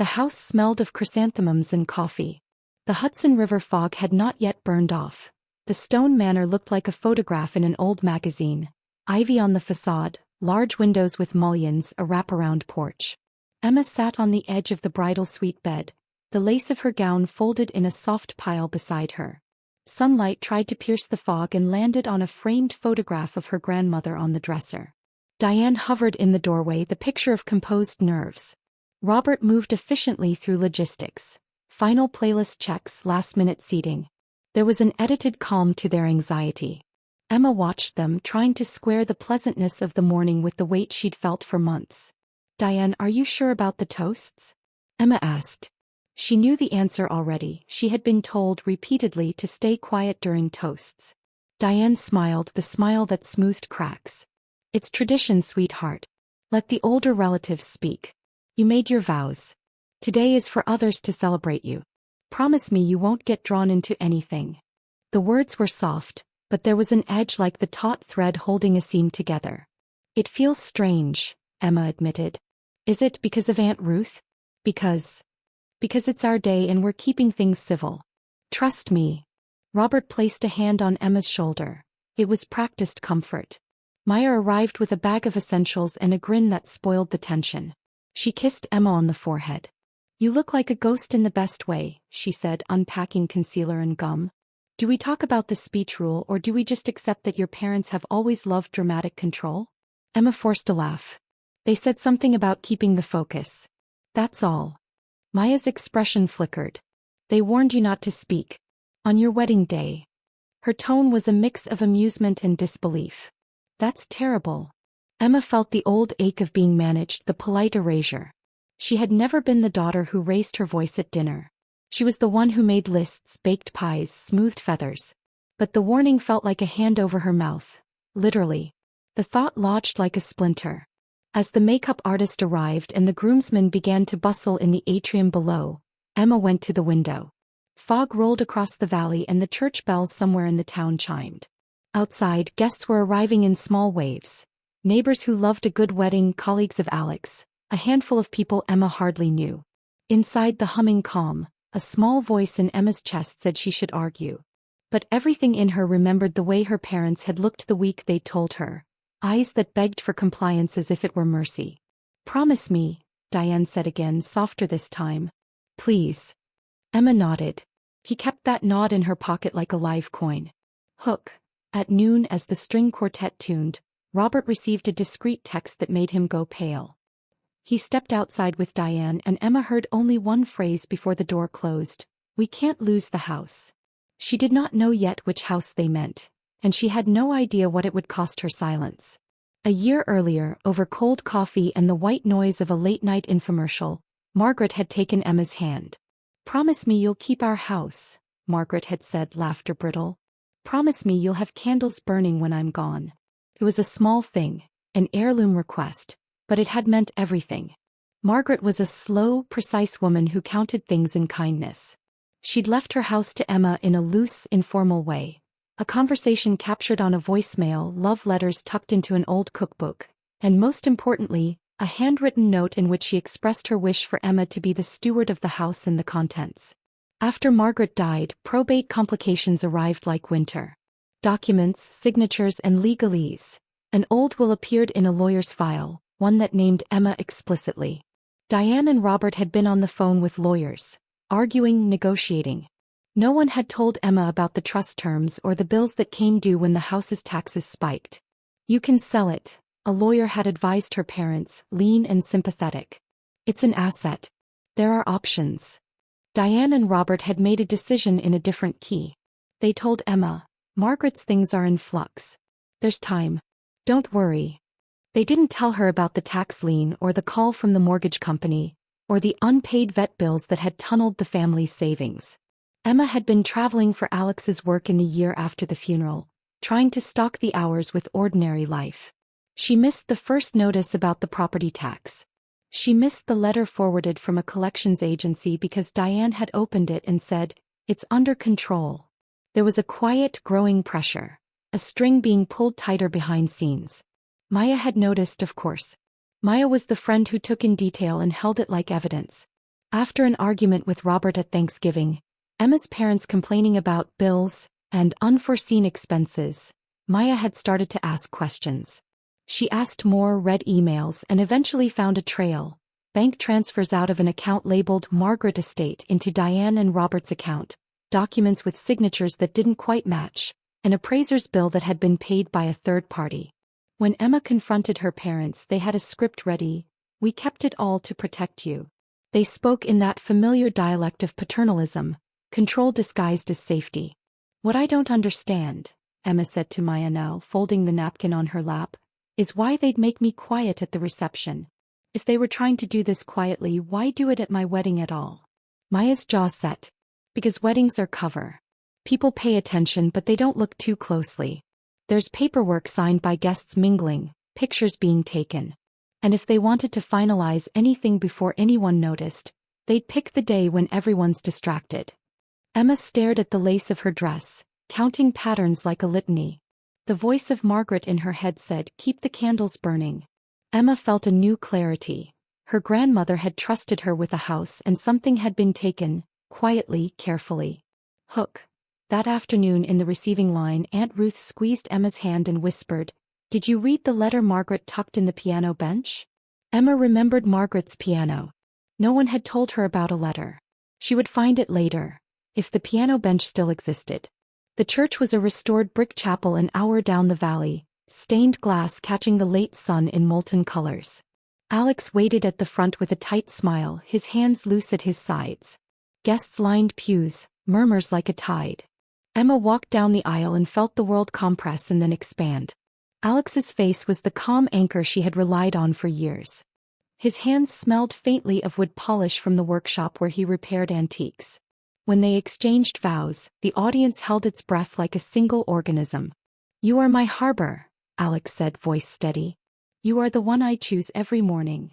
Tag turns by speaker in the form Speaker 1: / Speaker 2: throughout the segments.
Speaker 1: The house smelled of chrysanthemums and coffee. The Hudson River fog had not yet burned off. The stone manor looked like a photograph in an old magazine. Ivy on the facade, large windows with mullions, a wraparound porch. Emma sat on the edge of the bridal suite bed, the lace of her gown folded in a soft pile beside her. Sunlight tried to pierce the fog and landed on a framed photograph of her grandmother on the dresser. Diane hovered in the doorway, the picture of composed nerves. Robert moved efficiently through logistics. Final playlist checks, last-minute seating. There was an edited calm to their anxiety. Emma watched them, trying to square the pleasantness of the morning with the weight she'd felt for months. "Diane, are you sure about the toasts?" Emma asked. She knew the answer already. She had been told repeatedly to stay quiet during toasts. Diane smiled, the smile that smoothed cracks. "It's tradition, sweetheart. Let the older relatives speak. You made your vows. Today is for others to celebrate you. Promise me you won't get drawn into anything." The words were soft, but there was an edge like the taut thread holding a seam together. "It feels strange," Emma admitted. "Is it because of Aunt Ruth?" Because it's our day and we're keeping things civil. Trust me." Robert placed a hand on Emma's shoulder. It was practiced comfort. Maya arrived with a bag of essentials and a grin that spoiled the tension. She kissed Emma on the forehead. "You look like a ghost in the best way," she said, unpacking concealer and gum. "Do we talk about the speech rule or do we just accept that your parents have always loved dramatic control?" Emma forced a laugh. "They said something about keeping the focus. That's all." Maya's expression flickered. "They warned you not to speak. On your wedding day." Her tone was a mix of amusement and disbelief. "That's terrible." Emma felt the old ache of being managed, the polite erasure. She had never been the daughter who raised her voice at dinner. She was the one who made lists, baked pies, smoothed feathers. But the warning felt like a hand over her mouth. Literally. The thought lodged like a splinter. As the makeup artist arrived and the groomsmen began to bustle in the atrium below, Emma went to the window. Fog rolled across the valley and the church bells somewhere in the town chimed. Outside, guests were arriving in small waves. Neighbors who loved a good wedding, colleagues of Alex, a handful of people Emma hardly knew. Inside the humming calm, a small voice in Emma's chest said she should argue. But everything in her remembered the way her parents had looked the week they'd told her. Eyes that begged for compliance as if it were mercy. "Promise me," Diane said again, softer this time. "Please." Emma nodded. He kept that nod in her pocket like a live coin. Hook. At noon, as the string quartet tuned, Robert received a discreet text that made him go pale. He stepped outside with Diane and Emma heard only one phrase before the door closed. "We can't lose the house." She did not know yet which house they meant, and she had no idea what it would cost her silence. A year earlier, over cold coffee and the white noise of a late-night infomercial, Margaret had taken Emma's hand. "Promise me you'll keep our house," Margaret had said, laughter brittle. "Promise me you'll have candles burning when I'm gone." It was a small thing, an heirloom request, but it had meant everything. Margaret was a slow, precise woman who counted things in kindness. She'd left her house to Emma in a loose, informal way. A conversation captured on a voicemail, love letters tucked into an old cookbook, and most importantly, a handwritten note in which she expressed her wish for Emma to be the steward of the house and the contents. After Margaret died, probate complications arrived like winter. Documents, signatures, and legalese. An old will appeared in a lawyer's file, one that named Emma explicitly. Diane and Robert had been on the phone with lawyers, arguing, negotiating. No one had told Emma about the trust terms or the bills that came due when the house's taxes spiked. "You can sell it," a lawyer had advised her parents, lean and sympathetic. "It's an asset. There are options." Diane and Robert had made a decision in a different key. They told Emma, "Margaret's things are in flux. There's time. Don't worry." They didn't tell her about the tax lien or the call from the mortgage company, or the unpaid vet bills that had tunneled the family's savings. Emma had been traveling for Alex's work in the year after the funeral, trying to stock the hours with ordinary life. She missed the first notice about the property tax. She missed the letter forwarded from a collections agency because Diane had opened it and said, "It's under control." There was a quiet, growing pressure, a string being pulled tighter behind scenes. Maya had noticed, of course. Maya was the friend who took in detail and held it like evidence. After an argument with Robert at Thanksgiving, Emma's parents complaining about bills and unforeseen expenses, Maya had started to ask questions. She asked more, read emails, and eventually found a trail: bank transfers out of an account labeled Margaret Estate into Diane and Robert's account, documents with signatures that didn't quite match, an appraiser's bill that had been paid by a third party. When Emma confronted her parents, they had a script ready: "We kept it all to protect you." They spoke in that familiar dialect of paternalism, control disguised as safety. "What I don't understand," Emma said to Maya now, folding the napkin on her lap, "is why they'd make me quiet at the reception. If they were trying to do this quietly, why do it at my wedding at all?" Maya's jaw set. "Because weddings are cover. People pay attention but they don't look too closely. There's paperwork signed by guests mingling, pictures being taken. And if they wanted to finalize anything before anyone noticed, they'd pick the day when everyone's distracted." Emma stared at the lace of her dress, counting patterns like a litany. The voice of Margaret in her head said, "Keep the candles burning." Emma felt a new clarity. Her grandmother had trusted her with a house, and something had been taken, quietly, carefully. Hook. That afternoon in the receiving line, Aunt Ruth squeezed Emma's hand and whispered, "Did you read the letter Margaret tucked in the piano bench?" Emma remembered Margaret's piano. No one had told her about a letter. She would find it later, if the piano bench still existed. The church was a restored brick chapel an hour down the valley, stained glass catching the late sun in molten colors. Alex waited at the front with a tight smile, his hands loose at his sides. Guests lined pews, murmurs like a tide. Emma walked down the aisle and felt the world compress and then expand. Alex's face was the calm anchor she had relied on for years. His hands smelled faintly of wood polish from the workshop where he repaired antiques. When they exchanged vows, the audience held its breath like a single organism. "You are my harbor," Alex said, voice steady. "You are the one I choose every morning."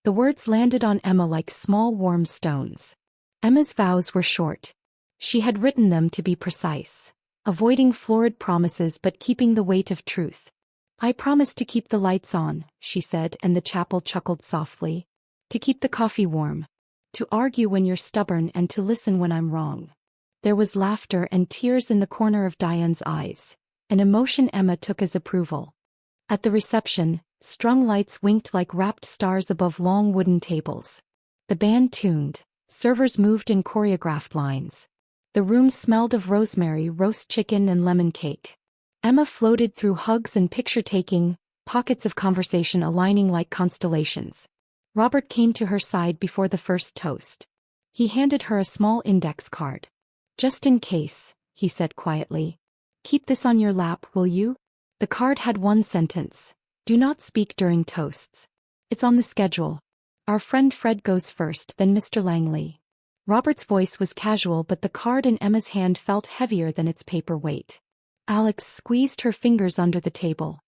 Speaker 1: The words landed on Emma like small warm stones. Emma's vows were short. She had written them to be precise, avoiding florid promises but keeping the weight of truth. "I promise to keep the lights on," she said, and the chapel chuckled softly. "To keep the coffee warm. To argue when you're stubborn and to listen when I'm wrong." There was laughter and tears in the corner of Diane's eyes, an emotion Emma took as approval. At the reception, strung lights winked like wrapped stars above long wooden tables. The band tuned, servers moved in choreographed lines. The room smelled of rosemary, roast chicken, and lemon cake. Emma floated through hugs and picture-taking, pockets of conversation aligning like constellations. Robert came to her side before the first toast. He handed her a small index card. "Just in case," he said quietly. "Keep this on your lap, will you?" The card had one sentence: "Do not speak during toasts. It's on the schedule. Our friend Fred goes first, then Mr. Langley." Robert's voice was casual, but the card in Emma's hand felt heavier than its paper weight. Alex squeezed her fingers under the table.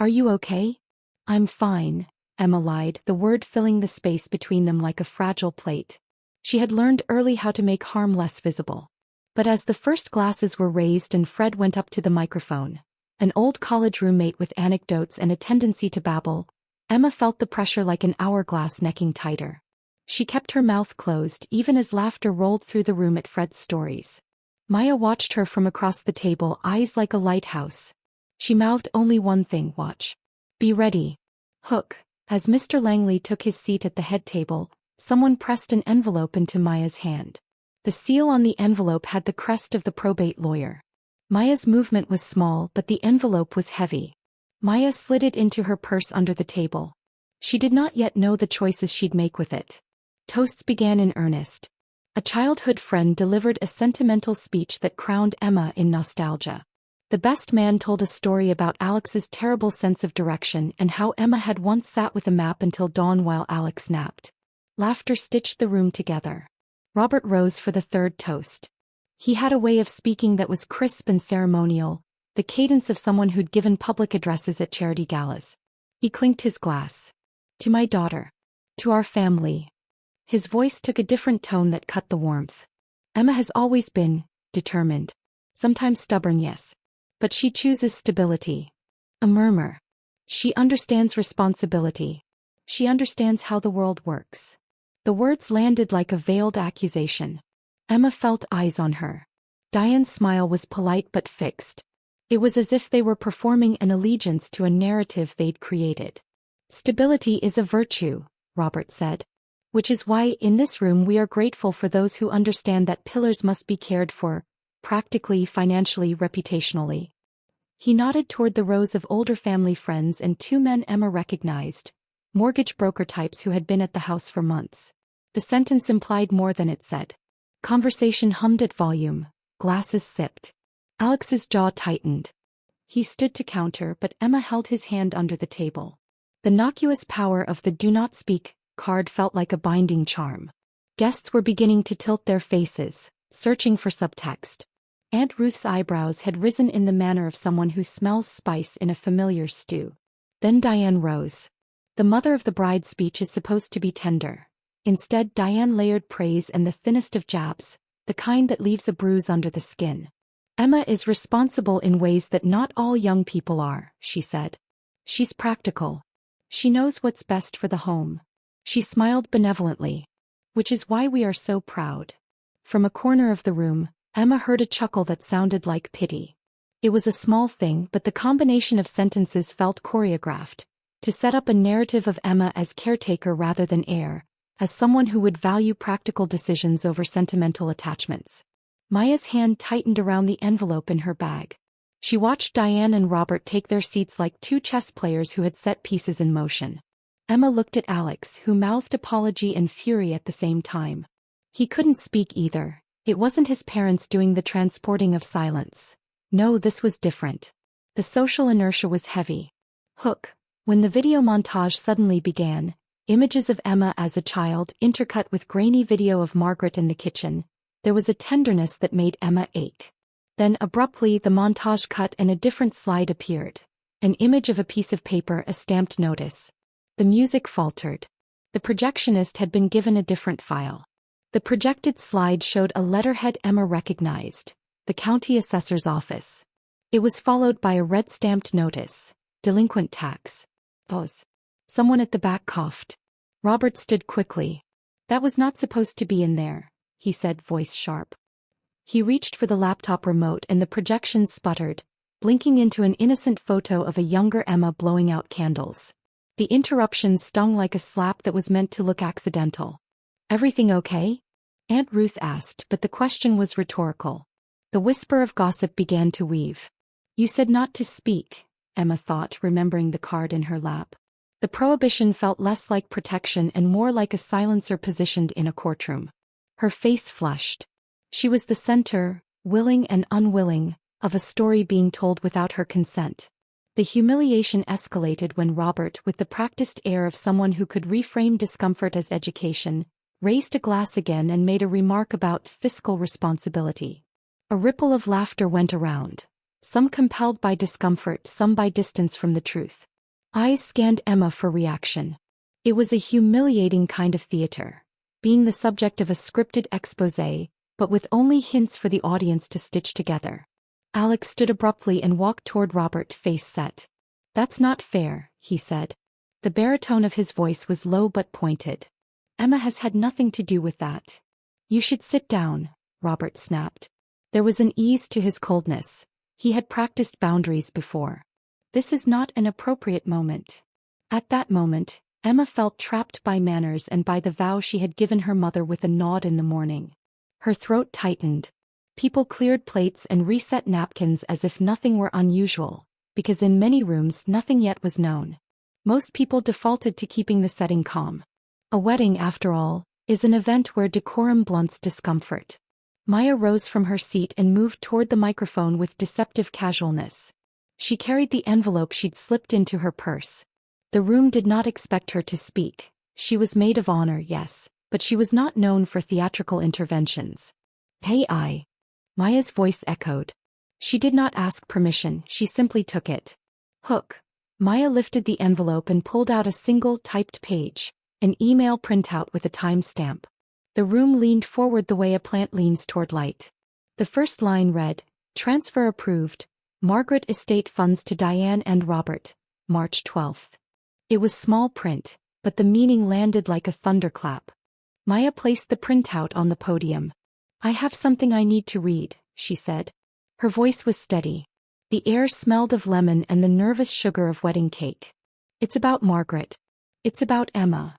Speaker 1: "Are you okay?" "I'm fine," Emma lied, the word filling the space between them like a fragile plate. She had learned early how to make harm less visible. But as the first glasses were raised and Fred went up to the microphone, an old college roommate with anecdotes and a tendency to babble, Emma felt the pressure like an hourglass necking tighter. She kept her mouth closed even as laughter rolled through the room at Fred's stories. Maya watched her from across the table, eyes like a lighthouse. She mouthed only one thing: watch. "Be ready." Hook. As Mr. Langley took his seat at the head table, someone pressed an envelope into Maya's hand. The seal on the envelope had the crest of the probate lawyer. Maya's movement was small, but the envelope was heavy. Maya slid it into her purse under the table. She did not yet know the choices she'd make with it. Toasts began in earnest. A childhood friend delivered a sentimental speech that crowned Emma in nostalgia. The best man told a story about Alex's terrible sense of direction and how Emma had once sat with a map until dawn while Alex napped. Laughter stitched the room together. Robert rose for the third toast. He had a way of speaking that was crisp and ceremonial, the cadence of someone who'd given public addresses at charity galas. He clinked his glass. "To my daughter. To our family." His voice took a different tone that cut the warmth. "Emma has always been determined. Sometimes stubborn, yes. But she chooses stability." A murmur. "She understands responsibility. She understands how the world works." The words landed like a veiled accusation. Emma felt eyes on her. Diane's smile was polite but fixed. It was as if they were performing an allegiance to a narrative they'd created. "Stability is a virtue," Robert said. "Which is why, in this room, we are grateful for those who understand that pillars must be cared for, practically, financially, reputationally." He nodded toward the rows of older family friends and two men Emma recognized, mortgage broker types who had been at the house for months. The sentence implied more than it said. Conversation hummed at volume, glasses sipped. Alex's jaw tightened. He stood to counter, but Emma held his hand under the table. The innocuous power of the "do not speak" card felt like a binding charm. Guests were beginning to tilt their faces, searching for subtext. Aunt Ruth's eyebrows had risen in the manner of someone who smells spice in a familiar stew. Then Diane rose. The mother of the bride's speech is supposed to be tender. Instead, Diane layered praise and the thinnest of jabs, the kind that leaves a bruise under the skin. "Emma is responsible in ways that not all young people are," she said. "She's practical. She knows what's best for the home." She smiled benevolently. "Which is why we are so proud." From a corner of the room, Emma heard a chuckle that sounded like pity. It was a small thing, but the combination of sentences felt choreographed, to set up a narrative of Emma as caretaker rather than heir, as someone who would value practical decisions over sentimental attachments. Maya's hand tightened around the envelope in her bag. She watched Diane and Robert take their seats like two chess players who had set pieces in motion. Emma looked at Alex, who mouthed apology and fury at the same time. He couldn't speak either. It wasn't his parents doing the transporting of silence. No, this was different. The social inertia was heavy. Hook. When the video montage suddenly began, images of Emma as a child intercut with grainy video of Margaret in the kitchen, there was a tenderness that made Emma ache. Then abruptly the montage cut and a different slide appeared. An image of a piece of paper, a stamped notice. The music faltered. The projectionist had been given a different file. The projected slide showed a letterhead Emma recognized, the county assessor's office. It was followed by a red stamped notice, delinquent tax. Pause. Someone at the back coughed. Robert stood quickly. "That was not supposed to be in there," he said, voice sharp. He reached for the laptop remote and the projections sputtered, blinking into an innocent photo of a younger Emma blowing out candles. The interruptions stung like a slap that was meant to look accidental. "Everything okay?" Aunt Ruth asked, but the question was rhetorical. The whisper of gossip began to weave. "You said not to speak," Emma thought, remembering the card in her lap. The prohibition felt less like protection and more like a silencer positioned in a courtroom. Her face flushed. She was the center, willing and unwilling, of a story being told without her consent. The humiliation escalated when Robert, with the practiced air of someone who could reframe discomfort as education, raised a glass again and made a remark about fiscal responsibility. A ripple of laughter went around, some compelled by discomfort, some by distance from the truth. Eyes scanned Emma for reaction. It was a humiliating kind of theater, being the subject of a scripted exposé, but with only hints for the audience to stitch together. Alex stood abruptly and walked toward Robert, face set. "That's not fair," he said. The baritone of his voice was low but pointed. "Emma has had nothing to do with that." "You should sit down," Robert snapped. There was an ease to his coldness. He had practiced boundaries before. "This is not an appropriate moment." At that moment, Emma felt trapped by manners and by the vow she had given her mother with a nod in the morning. Her throat tightened. People cleared plates and reset napkins as if nothing were unusual, because in many rooms nothing yet was known. Most people defaulted to keeping the setting calm. A wedding, after all, is an event where decorum blunts discomfort. Maya rose from her seat and moved toward the microphone with deceptive casualness. She carried the envelope she'd slipped into her purse. The room did not expect her to speak. She was maid of honor, yes, but she was not known for theatrical interventions. "Hey, Maya's voice echoed. She did not ask permission, she simply took it. "Hook." Maya lifted the envelope and pulled out a single typed page, an email printout with a timestamp. The room leaned forward the way a plant leans toward light. The first line read, "Transfer approved. Margaret estate funds to Diane and Robert, March 12th. It was small print, but the meaning landed like a thunderclap. Maya placed the printout on the podium. I have something I need to read, she said. Her voice was steady. The air smelled of lemon and the nervous sugar of wedding cake. It's about Margaret. It's about Emma.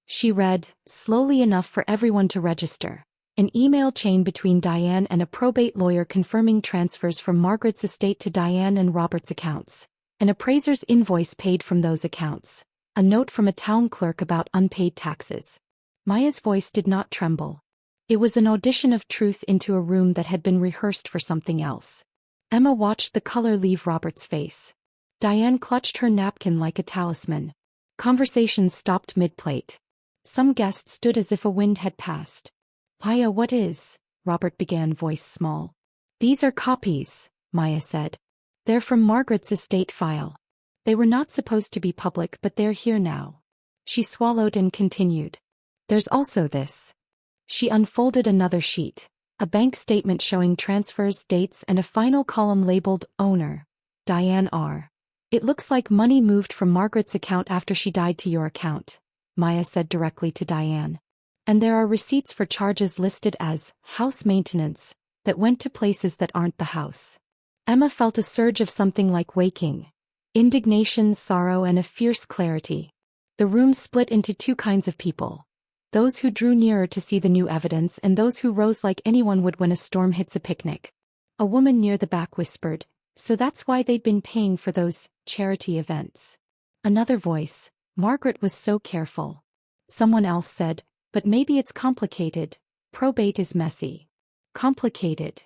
Speaker 1: She read, slowly enough for everyone to register. An email chain between Diane and a probate lawyer confirming transfers from Margaret's estate to Diane and Robert's accounts. An appraiser's invoice paid from those accounts. A note from a town clerk about unpaid taxes. Maya's voice did not tremble. It was an audition of truth into a room that had been rehearsed for something else. Emma watched the color leave Robert's face. Diane clutched her napkin like a talisman. Conversations stopped mid-plate. Some guests stood as if a wind had passed. Maya, what is? Robert began, voice small. These are copies, Maya said. They're from Margaret's estate file. They were not supposed to be public, but they're here now. She swallowed and continued. There's also this. She unfolded another sheet. A bank statement showing transfers, dates, and a final column labeled Owner, Diane R. It looks like money moved from Margaret's account after she died to your account, Maya said directly to Diane. And there are receipts for charges listed as house maintenance that went to places that aren't the house. Emma felt a surge of something like waking. Indignation, sorrow, and a fierce clarity. The room split into two kinds of people. Those who drew nearer to see the new evidence and those who rose like anyone would when a storm hits a picnic. A woman near the back whispered, so that's why they'd been paying for those charity events. Another voice, Margaret was so careful. Someone else said, but maybe it's complicated. Probate is messy. Complicated.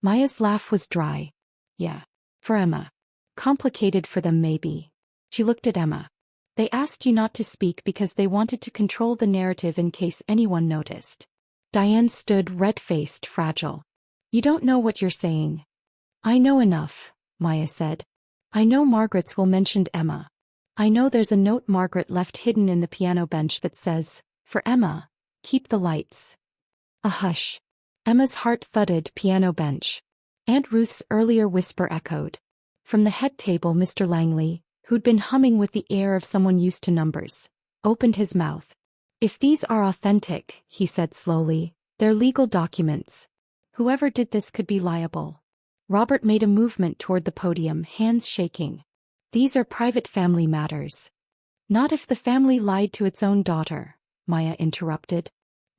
Speaker 1: Maya's laugh was dry. Yeah. For Emma. Complicated for them maybe. She looked at Emma. They asked you not to speak because they wanted to control the narrative in case anyone noticed. Diane stood red-faced, fragile. You don't know what you're saying. I know enough, Maya said. I know Margaret's will mentioned Emma. I know there's a note Margaret left hidden in the piano bench that says, for Emma, keep the lights. A hush. Emma's heart thudded, piano bench. Aunt Ruth's earlier whisper echoed. From the head table, Mr. Langley, who'd been humming with the air of someone used to numbers, opened his mouth. If these are authentic, he said slowly, they're legal documents. Whoever did this could be liable. Robert made a movement toward the podium, hands shaking. These are private family matters. Not if the family lied to its own daughter, Maya interrupted.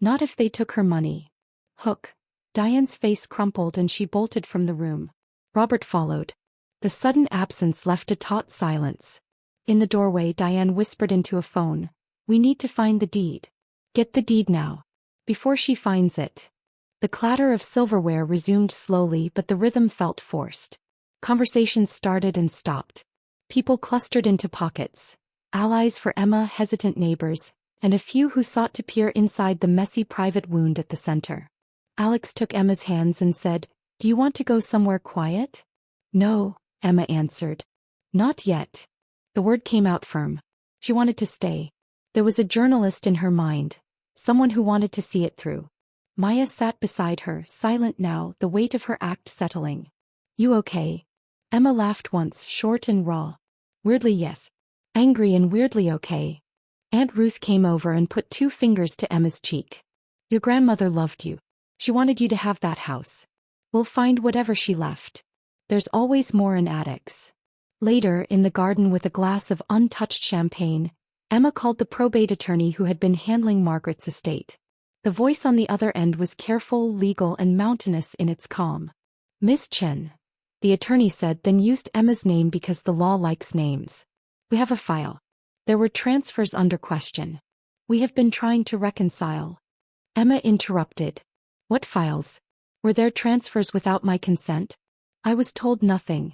Speaker 1: Not if they took her money. Hook. Diane's face crumpled and she bolted from the room. Robert followed. The sudden absence left a taut silence. In the doorway, Diane whispered into a phone. We need to find the deed. Get the deed now. Before she finds it. The clatter of silverware resumed slowly, but the rhythm felt forced. Conversations started and stopped. People clustered into pockets. Allies for Emma, hesitant neighbors, and a few who sought to peer inside the messy private wound at the center. Alex took Emma's hands and said, Do you want to go somewhere quiet? No, Emma answered. Not yet. The word came out firm. She wanted to stay. There was a journalist in her mind. Someone who wanted to see it through. Maya sat beside her, silent now, the weight of her act settling. You okay? Emma laughed once, short and raw. Weirdly yes. Angry and weirdly okay. Aunt Ruth came over and put 2 fingers to Emma's cheek. Your grandmother loved you. She wanted you to have that house. We'll find whatever she left. There's always more in attics. Later, in the garden with a glass of untouched champagne, Emma called the probate attorney who had been handling Margaret's estate. The voice on the other end was careful, legal, and mountainous in its calm. Miss Chen, the attorney said, then used Emma's name because the law likes names. We have a file. There were transfers under question. We have been trying to reconcile. Emma interrupted. What files? Were there transfers without my consent? I was told nothing.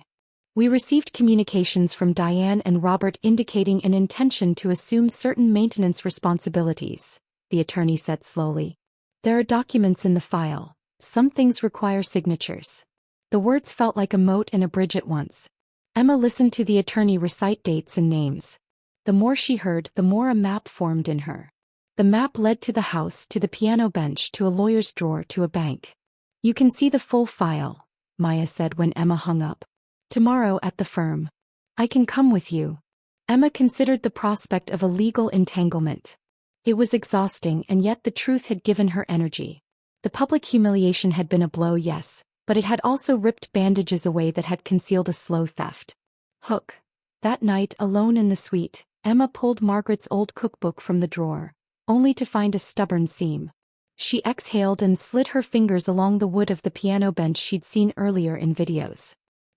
Speaker 1: We received communications from Diane and Robert indicating an intention to assume certain maintenance responsibilities, the attorney said slowly. There are documents in the file. Some things require signatures. The words felt like a moat and a bridge at once. Emma listened to the attorney recite dates and names. The more she heard, the more a map formed in her. The map led to the house, to the piano bench, to a lawyer's drawer, to a bank. You can see the full file, Maya said when Emma hung up. Tomorrow at the firm. I can come with you. Emma considered the prospect of a legal entanglement. It was exhausting, and yet the truth had given her energy. The public humiliation had been a blow, yes, but it had also ripped bandages away that had concealed a slow theft. Hook. That night, alone in the suite, Emma pulled Margaret's old cookbook from the drawer, only to find a stubborn seam. She exhaled and slid her fingers along the wood of the piano bench she'd seen earlier in videos.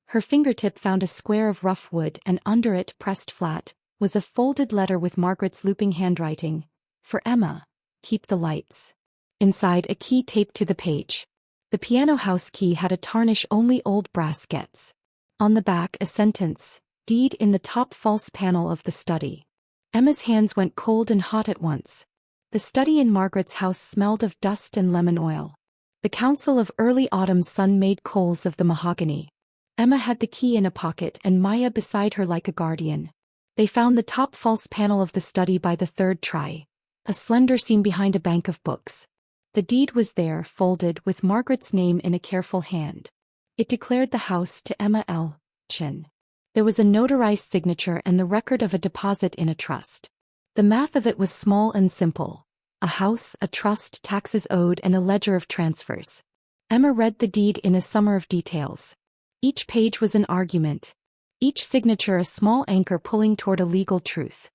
Speaker 1: Her fingertip found a square of rough wood, and under it, pressed flat, was a folded letter with Margaret's looping handwriting. For Emma. Keep the lights. Inside, a key taped to the page. The piano house key had a tarnish only old brass gets. On the back, a sentence. Deed in the top false panel of the study. Emma's hands went cold and hot at once. The study in Margaret's house smelled of dust and lemon oil. The council of early autumn's sun-made coals of the mahogany. Emma had the key in a pocket and Maya beside her like a guardian. They found the top false panel of the study by the third try. A slender seam behind a bank of books. The deed was there, folded, with Margaret's name in a careful hand. It declared the house to Emma L. Chin. There was a notarized signature and the record of a deposit in a trust. The math of it was small and simple. A house, a trust, taxes owed, and a ledger of transfers. Emma read the deed in a summer of details. Each page was an argument. Each signature a small anchor pulling toward a legal truth.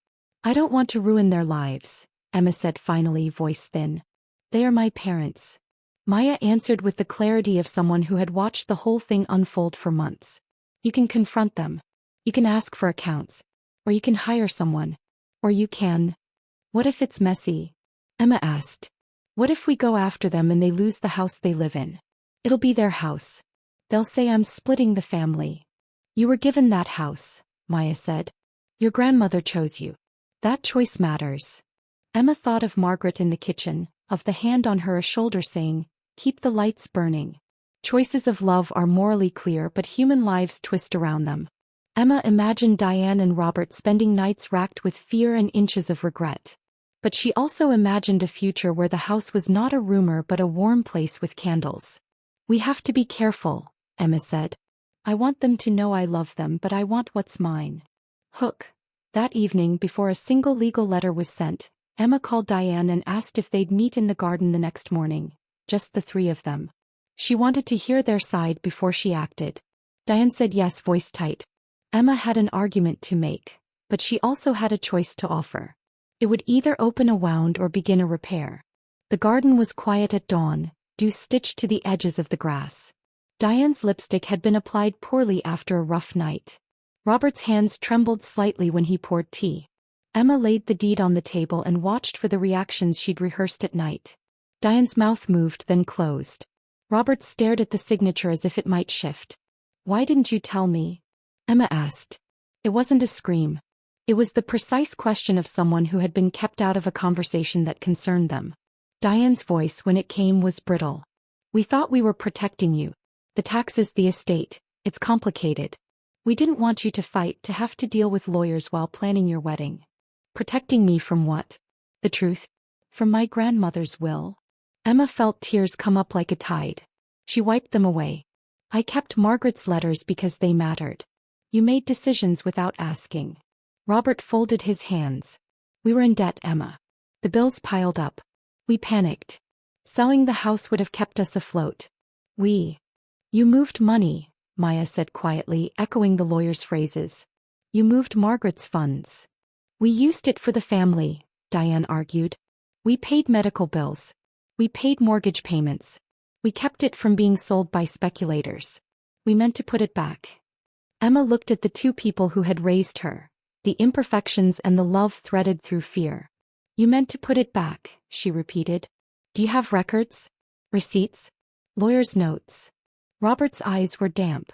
Speaker 1: I don't want to ruin their lives, Emma said finally, voice thin. They are my parents. Maya answered with the clarity of someone who had watched the whole thing unfold for months. You can confront them. You can ask for accounts. Or you can hire someone. Or you can. What if it's messy? Emma asked. What if we go after them and they lose the house they live in? It'll be their house. They'll say I'm splitting the family. You were given that house, Maya said. Your grandmother chose you. That choice matters. Emma thought of Margaret in the kitchen, of the hand on her shoulder saying, keep the lights burning. Choices of love are morally clear, but human lives twist around them. Emma imagined Diane and Robert spending nights racked with fear and inches of regret. But she also imagined a future where the house was not a rumor but a warm place with candles. We have to be careful, Emma said. I want them to know I love them, but I want what's mine. Hook. That evening, before a single legal letter was sent, Emma called Diane and asked if they'd meet in the garden the next morning, just the three of them. She wanted to hear their side before she acted. Diane said yes, voice tight. Emma had an argument to make, but she also had a choice to offer. It would either open a wound or begin a repair. The garden was quiet at dawn, dew stitched to the edges of the grass. Diane's lipstick had been applied poorly after a rough night. Robert's hands trembled slightly when he poured tea. Emma laid the deed on the table and watched for the reactions she'd rehearsed at night. Diane's mouth moved, then closed. Robert stared at the signature as if it might shift. Why didn't you tell me? Emma asked. It wasn't a scream. It was the precise question of someone who had been kept out of a conversation that concerned them. Diane's voice, when it came, was brittle. We thought we were protecting you. The taxes, the estate. It's complicated. We didn't want you to fight, to have to deal with lawyers while planning your wedding. Protecting me from what? The truth? From my grandmother's will? Emma felt tears come up like a tide. She wiped them away. I kept Margaret's letters because they mattered. You made decisions without asking. Robert folded his hands. We were in debt, Emma. The bills piled up. We panicked. Selling the house would have kept us afloat. You moved money, Maya said quietly, echoing the lawyer's phrases. You moved Margaret's funds. We used it for the family, Diane argued. We paid medical bills. We paid mortgage payments. We kept it from being sold by speculators. We meant to put it back. Emma looked at the two people who had raised her, the imperfections and the love threaded through fear. You meant to put it back, she repeated. Do you have records? Receipts? Lawyer's notes? Robert's eyes were damp.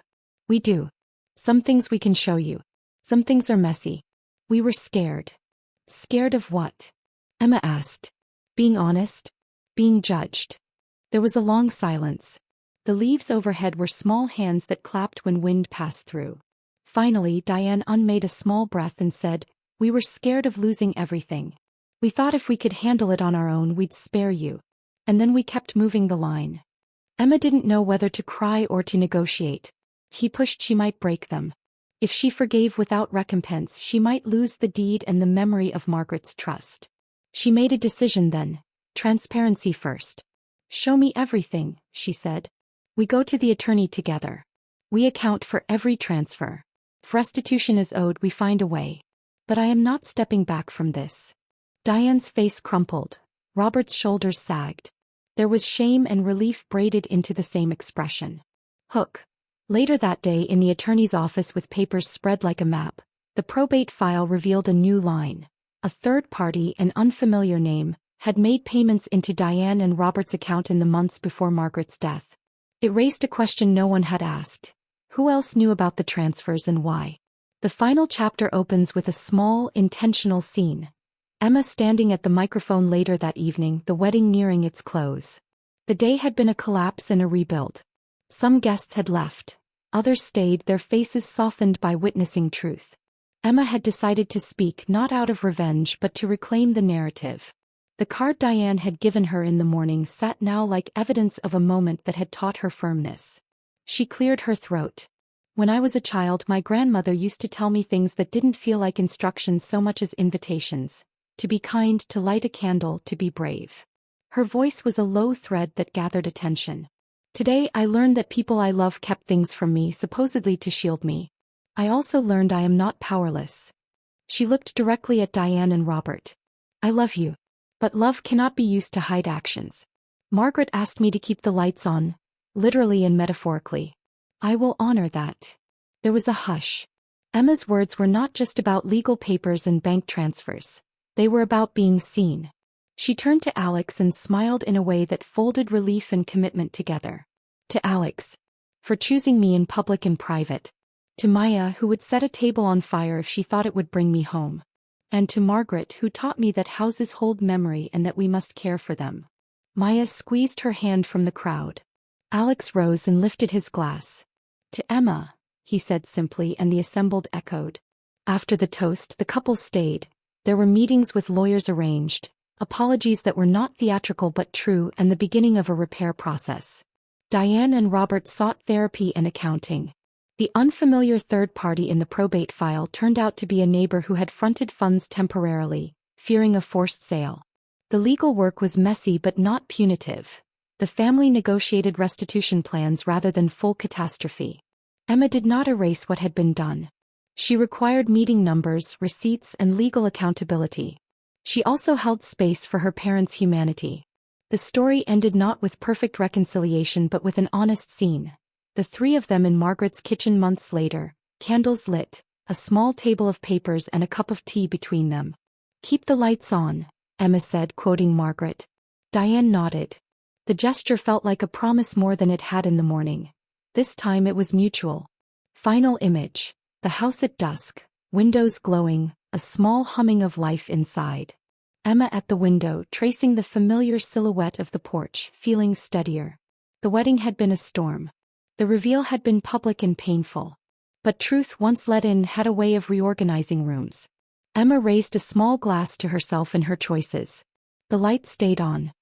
Speaker 1: We do. Some things we can show you. Some things are messy. We were scared. Scared of what? Emma asked. Being honest? Being judged. There was a long silence. The leaves overhead were small hands that clapped when wind passed through. Finally, Diane unmade a small breath and said, We were scared of losing everything. We thought if we could handle it on our own, we'd spare you. And then we kept moving the line. Emma didn't know whether to cry or to negotiate. He pushed she might break them. If she forgave without recompense, she might lose the deed and the memory of Margaret's trust. She made a decision then. Transparency first. "Show me everything," she said. "We go to the attorney together. We account for every transfer. If restitution is owed, we find a way. But I am not stepping back from this." Diane's face crumpled. Robert's shoulders sagged. There was shame and relief braided into the same expression. Hook. Later that day, in the attorney's office with papers spread like a map, the probate file revealed a new line. A third party, an unfamiliar name, had made payments into Diane and Robert's account in the months before Margaret's death. It raised a question no one had asked. Who else knew about the transfers and why? The final chapter opens with a small, intentional scene. Emma standing at the microphone later that evening, the wedding nearing its close. The day had been a collapse and a rebuild. Some guests had left. Others stayed, their faces softened by witnessing truth. Emma had decided to speak not out of revenge but to reclaim the narrative. The card Diane had given her in the morning sat now like evidence of a moment that had taught her firmness. She cleared her throat. "When I was a child, my grandmother used to tell me things that didn't feel like instructions so much as invitations. To be kind, to light a candle, to be brave." Her voice was a low thread that gathered attention. "Today I learned that people I love kept things from me, supposedly to shield me. I also learned I am not powerless." She looked directly at Diane and Robert. "I love you. But love cannot be used to hide actions. Margaret asked me to keep the lights on, literally and metaphorically. I will honor that." There was a hush. Emma's words were not just about legal papers and bank transfers. They were about being seen. She turned to Alex and smiled in a way that folded relief and commitment together. To Alex. For choosing me in public and private. To Maya, who would set a table on fire if she thought it would bring me home. And to Margaret, who taught me that houses hold memory and that we must care for them. Maya squeezed her hand from the crowd. Alex rose and lifted his glass. "To Emma," he said simply, and the assembled echoed. After the toast, the couple stayed. There were meetings with lawyers arranged, apologies that were not theatrical but true, and the beginning of a repair process. Diane and Robert sought therapy and accounting. The unfamiliar third party in the probate file turned out to be a neighbor who had fronted funds temporarily, fearing a forced sale. The legal work was messy but not punitive. The family negotiated restitution plans rather than full catastrophe. Emma did not erase what had been done. She required meeting numbers, receipts, and legal accountability. She also held space for her parents' humanity. The story ended not with perfect reconciliation but with an honest scene. The three of them in Margaret's kitchen months later, candles lit, a small table of papers and a cup of tea between them. "Keep the lights on," Emma said, quoting Margaret. Diane nodded. The gesture felt like a promise more than it had in the morning. This time it was mutual. Final image. The house at dusk, windows glowing, a small humming of life inside. Emma at the window, tracing the familiar silhouette of the porch, feeling steadier. The wedding had been a storm. The reveal had been public and painful. But truth, once let in, had a way of reorganizing rooms. Emma raised a small glass to herself and her choices. The light stayed on.